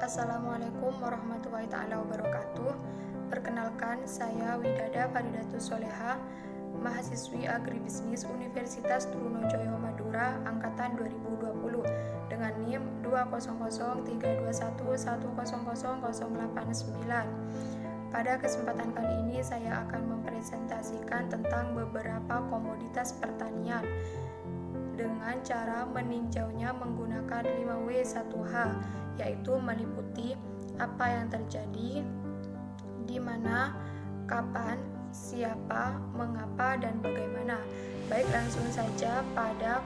Assalamualaikum warahmatullahi taala wabarakatuh. Perkenalkan, saya Widada Faridatus Soleha, mahasiswi Agribisnis Universitas Trunojoyo Madura angkatan 2020 dengan NIM 200321100100089. Pada kesempatan kali ini saya akan mempresentasikan tentang beberapa komoditas pertanian dengan cara meninjaunya menggunakan 5W1H, yaitu meliputi apa yang terjadi, di mana, kapan, siapa, mengapa, dan bagaimana. Baik, langsung saja pada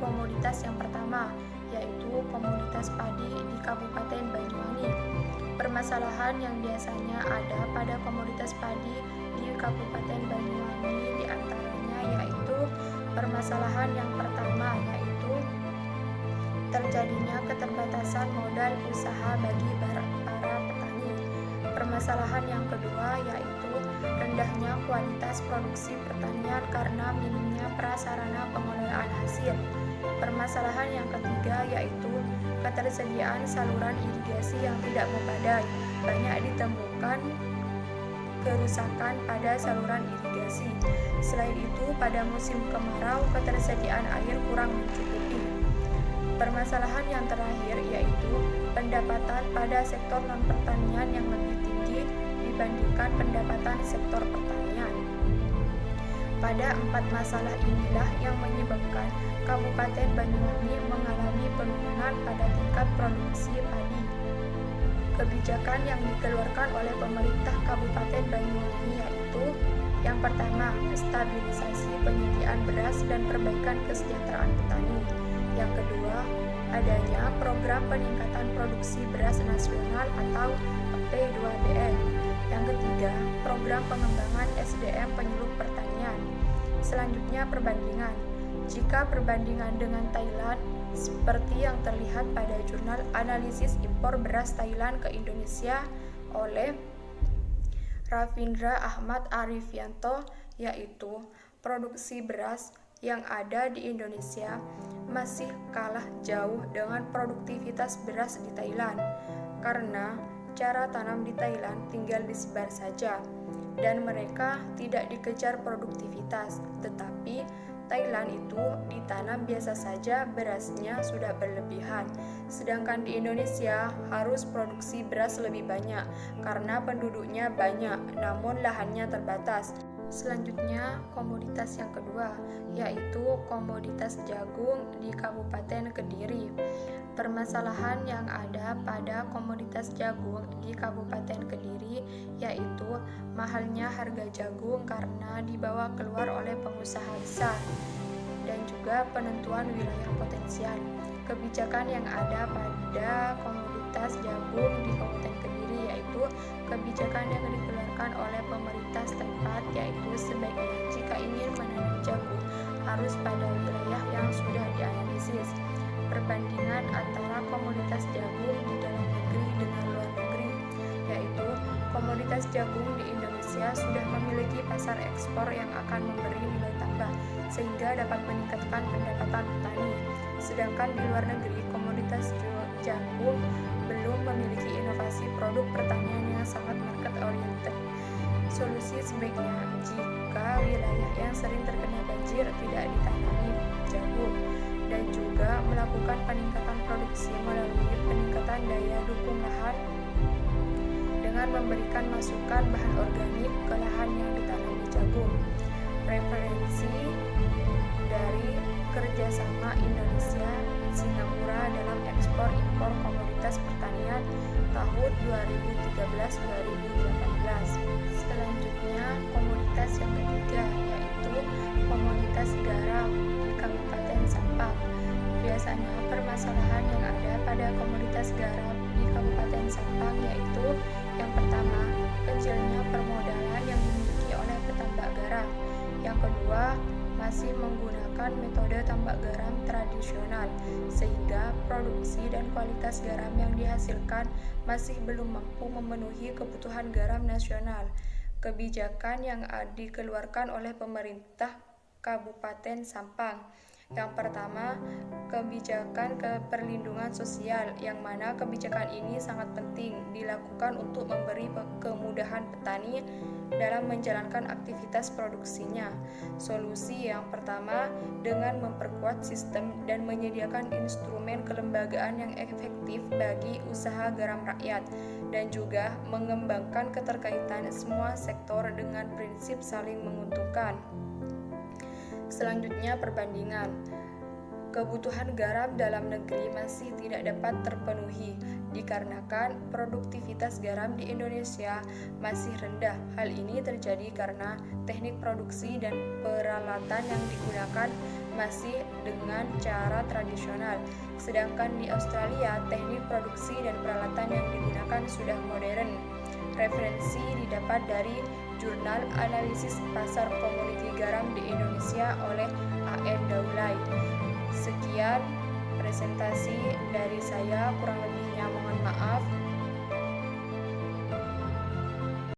komoditas yang pertama, yaitu komoditas padi di Kabupaten Banyuwangi. Permasalahan yang biasanya ada pada komoditas padi di Kabupaten Banyuwangi diantaranya yaitu permasalahan yang pertama, yaitu terjadinya keterbatasan modal usaha bagi para petani. Permasalahan yang kedua yaitu rendahnya kualitas produksi pertanian karena minimnya prasarana pengelolaan hasil. Permasalahan yang ketiga yaitu ketersediaan saluran irigasi yang tidak memadai. Banyak ditemukan kerusakan pada saluran irigasi. Selain itu, pada musim kemarau ketersediaan air kurang mencukupi. Permasalahan yang terakhir yaitu pendapatan pada sektor non-pertanian yang lebih tinggi dibandingkan pendapatan sektor pertanian. Pada 4 masalah inilah yang menyebabkan Kabupaten Banyuwangi mengalami penurunan pada tingkat produksi padi. Kebijakan yang dikeluarkan oleh pemerintah Kabupaten Banyuwangi yaitu yang pertama, stabilisasi penyediaan beras dan perbaikan kesejahteraan petani. Yang kedua, adanya program peningkatan produksi beras nasional atau P2BN. Yang ketiga, program pengembangan SDM penyuluh pertanian. Selanjutnya, perbandingan. Jika perbandingan dengan Thailand, seperti yang terlihat pada jurnal analisis impor beras Thailand ke Indonesia oleh Ravindra Ahmad Arifianto, yaitu produksi beras yang ada di Indonesia masih kalah jauh dengan produktivitas beras di Thailand, karena cara tanam di Thailand tinggal disebar saja dan mereka tidak dikejar produktivitas, tetapi Thailand itu ditanam biasa saja, berasnya sudah berlebihan. Sedangkan di Indonesia harus produksi beras lebih banyak karena penduduknya banyak, namun lahannya terbatas. Selanjutnya, komoditas yang kedua, yaitu komoditas jagung di Kabupaten Kediri. Permasalahan yang ada pada komoditas jagung di Kabupaten Kediri yaitu mahalnya harga jagung karena dibawa keluar oleh pengusaha besar, dan juga penentuan wilayah potensial. Kebijakan yang ada pada komoditas jagung di Kabupaten Kediri yaitu kebijakan yang dikeluarkan oleh pemerintah setempat, yaitu sebaiknya jika ingin menanam jagung harus pada wilayah yang sudah dianalisis. Perbandingan antara komoditas jagung di dalam negeri dengan luar negeri, yaitu komoditas jagung di Indonesia sudah memiliki pasar ekspor yang akan memberi nilai tambah sehingga dapat meningkatkan pendapatan petani. Sedangkan di luar negeri, komoditas jagung belum memiliki inovasi produk pertanian yang sangat market oriented. Solusi sebaiknya jika wilayah yang sering terkena banjir tidak ditanami jagung, dan juga melakukan peningkatan produksi melalui peningkatan daya dukung lahan dengan memberikan masukan bahan organik ke lahan yang ditanami jagung. Referensi dari kerjasama Indonesia Singapura dalam ekspor impor komoditas pertanian tahun 2013-2018. Selanjutnya, komoditas yang ketiga yaitu komoditas garam di Kabupaten Sampang. Biasanya permasalahan yang ada pada komoditas garam di Kabupaten Sampang yaitu yang pertama, kecilnya permodalan yang dimiliki oleh petambak garam. Yang kedua, masih menggunakan metode tambak garam tradisional, sehingga produksi dan kualitas garam yang dihasilkan masih belum mampu memenuhi kebutuhan garam nasional. Kebijakan yang dikeluarkan oleh pemerintah Kabupaten Sampang Yang pertama, kebijakan perlindungan sosial, yang mana kebijakan ini sangat penting dilakukan untuk memberi kemudahan petani dalam menjalankan aktivitas produksinya. Solusi yang pertama, dengan memperkuat sistem dan menyediakan instrumen kelembagaan yang efektif bagi usaha garam rakyat, dan juga mengembangkan keterkaitan semua sektor dengan prinsip saling menguntungkan. Selanjutnya, perbandingan. Kebutuhan garam dalam negeri masih tidak dapat terpenuhi dikarenakan produktivitas garam di Indonesia masih rendah. Hal ini terjadi karena teknik produksi dan peralatan yang digunakan masih dengan cara tradisional. Sedangkan di Australia, teknik produksi dan peralatan yang digunakan sudah modern. Referensi didapat dari Jurnal Analisis Pasar Komoditi Garam di Indonesia oleh A.M. Daulay. Sekian presentasi dari saya, kurang lebih